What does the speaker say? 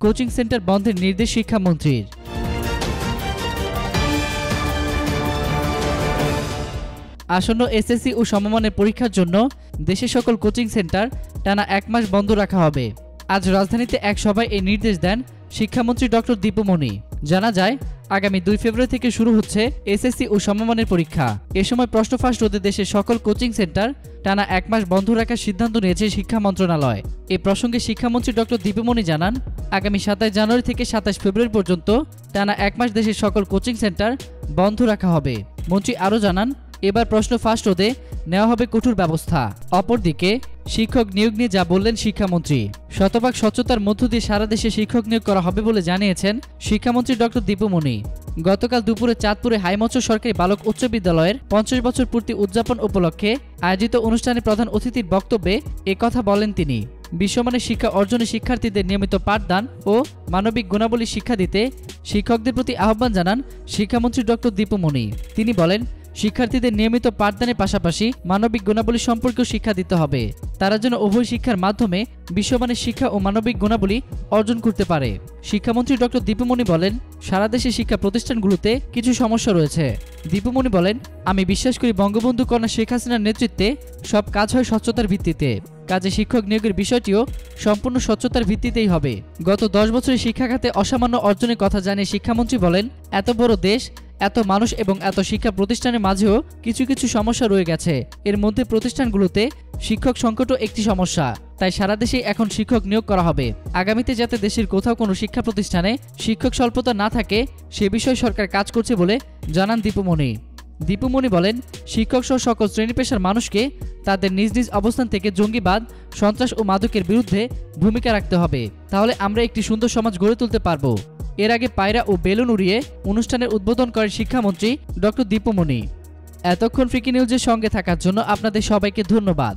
Coaching centre বন্ধের নির্দেশ শিক্ষামন্ত্রীর। আসন্ন এসএসসি ও সমমানের পরীক্ষার জন্য দেশের সকল কোচিং সেন্টার টানা 1 মাস বন্ধ রাখা হবে। আজ রাজধানীতে এক সভায় এই নির্দেশ দেন শিক্ষামন্ত্রী ডক্টর দীপু মনি। জানা যায়, আগামী 2 ফেব্রুয়ারি থেকে শুরু হচ্ছে এসএসসি ও সমমানের পরীক্ষা। এ সময় প্রশ্ন ফাঁস রোধে দেশের সকল কোচিং সেন্টার টানা 1 মাস বন্ধ রাখার সিদ্ধান্ত নিয়েছে শিক্ষা মন্ত্রণালয়। এ প্রসঙ্গে শিক্ষামন্ত্রী ডক্টর দীপু মনি জানান, আগামী 27 জানুয়ারি থেকে 27 ফেব্রুয়ারি পর্যন্ত টানা 1 মাস দেশের সকল কোচিং সেন্টার বন্ধ রাখা হবে। মন্ত্রী আরও জানান, এবার প্রশ্ন ফাঁস রোধে নেওয়া হবে কঠোর ব্যবস্থা। অপরদিকে শিক্ষক নিয়োগ নিয়ে যা বললেন শিক্ষামন্ত্রী, শতভাগ স্বচ্ছতার মধ্য দিয়ে সারা দেশে শিক্ষক নিয়োগ করা হবে বলে জানিয়েছেন শিক্ষামন্ত্রী ডক্টর দীপু মনি। গতকাল দুপুরে চাঁদপুরে হাইমচর সরকারি বালক উচ্চ বিদ্যালয়ের 50 বছর পূর্তি উদযাপন উপলক্ষে আয়োজিত অনুষ্ঠানে প্রধান অতিথির বক্তব্যে একথা বলেন তিনি। বিশ্বমানের শিক্ষা অর্জনে শিক্ষার্থীদের নিয়মিত পাঠদান ও মানবিক গুণাবলী শিক্ষা দিতে শিক্ষকদের প্রতি আহ্বান জানান শিক্ষামন্ত্রী ডক্টর দীপু মনি। তিনি বলেন, শিক্ষার্থীদের নিয়মিত পাঠদানের পাশাপাশি মানবিক গুণাবলী সম্পর্কেও শিক্ষা দিতে হবে। তারা যেন উভয় শিক্ষার মাধ্যমে বিশ্বমানের শিক্ষা ও মানবিক গুণাবলী অর্জন করতে পারে। শিক্ষামন্ত্রী ডক্টর দীপু মনি বলেন, সারা দেশে শিক্ষা প্রতিষ্ঠানগুলোতে কিছু সমস্যা রয়েছে। দীপু মনি বলেন, আমি বিশ্বাস করি বঙ্গবন্ধু কন্যা শেখ হাসিনার নেতৃত্বে সব কাজ হয় স্বচ্ছতার ভিত্তিতে। কাজে শিক্ষক নিয়োগের বিষয়টিও সম্পূর্ণ স্বচ্ছতার ভিত্তিতেই হবে। গত 10 বছরে শিক্ষা খাতে অসামান্য অর্জনের কথা জানিয়ে শিক্ষামন্ত্রী বলেন, এত বড় দেশ, এত মানুষ এবং এত শিক্ষা প্রতিষ্ঠানের মাঝেও কিছু কিছু সমস্যা রয়ে গেছে। এর মধ্যে প্রতিষ্ঠানগুলোতে শিক্ষক সংকটও একটি সমস্যা। তাই সারা দেশে এখন শিক্ষক নিয়োগ করা হবে। আগামীতে যাতে দেশের কোথাও কোনো শিক্ষা প্রতিষ্ঠানে শিক্ষক স্বল্পতা না থাকে সে বিষয়ে সরকার কাজ করছে বলে জানান দীপু মনি। দীপু মনি বলেন, শিক্ষক সহ সকল শ্রেণী পেশার মানুষকে তাদের নিজ নিজ অবস্থান থেকে জঙ্গিবাদ, সন্ত্রাস ও মাদকের বিরুদ্ধে ভূমিকা রাখতে হবে। তাহলে আমরা একটি সুন্দর সমাজ গড়ে তুলতে পারবো। এর আগে পায়রা ও বেলুন উড়িয়ে অনুষ্ঠানের উদ্বোধন করেন শিক্ষামন্ত্রী ডক্টর দীপু মনি। এতক্ষণ ফ্রিকি নিউজের সঙ্গে থাকার জন্য আপনাদের সবাইকে ধন্যবাদ।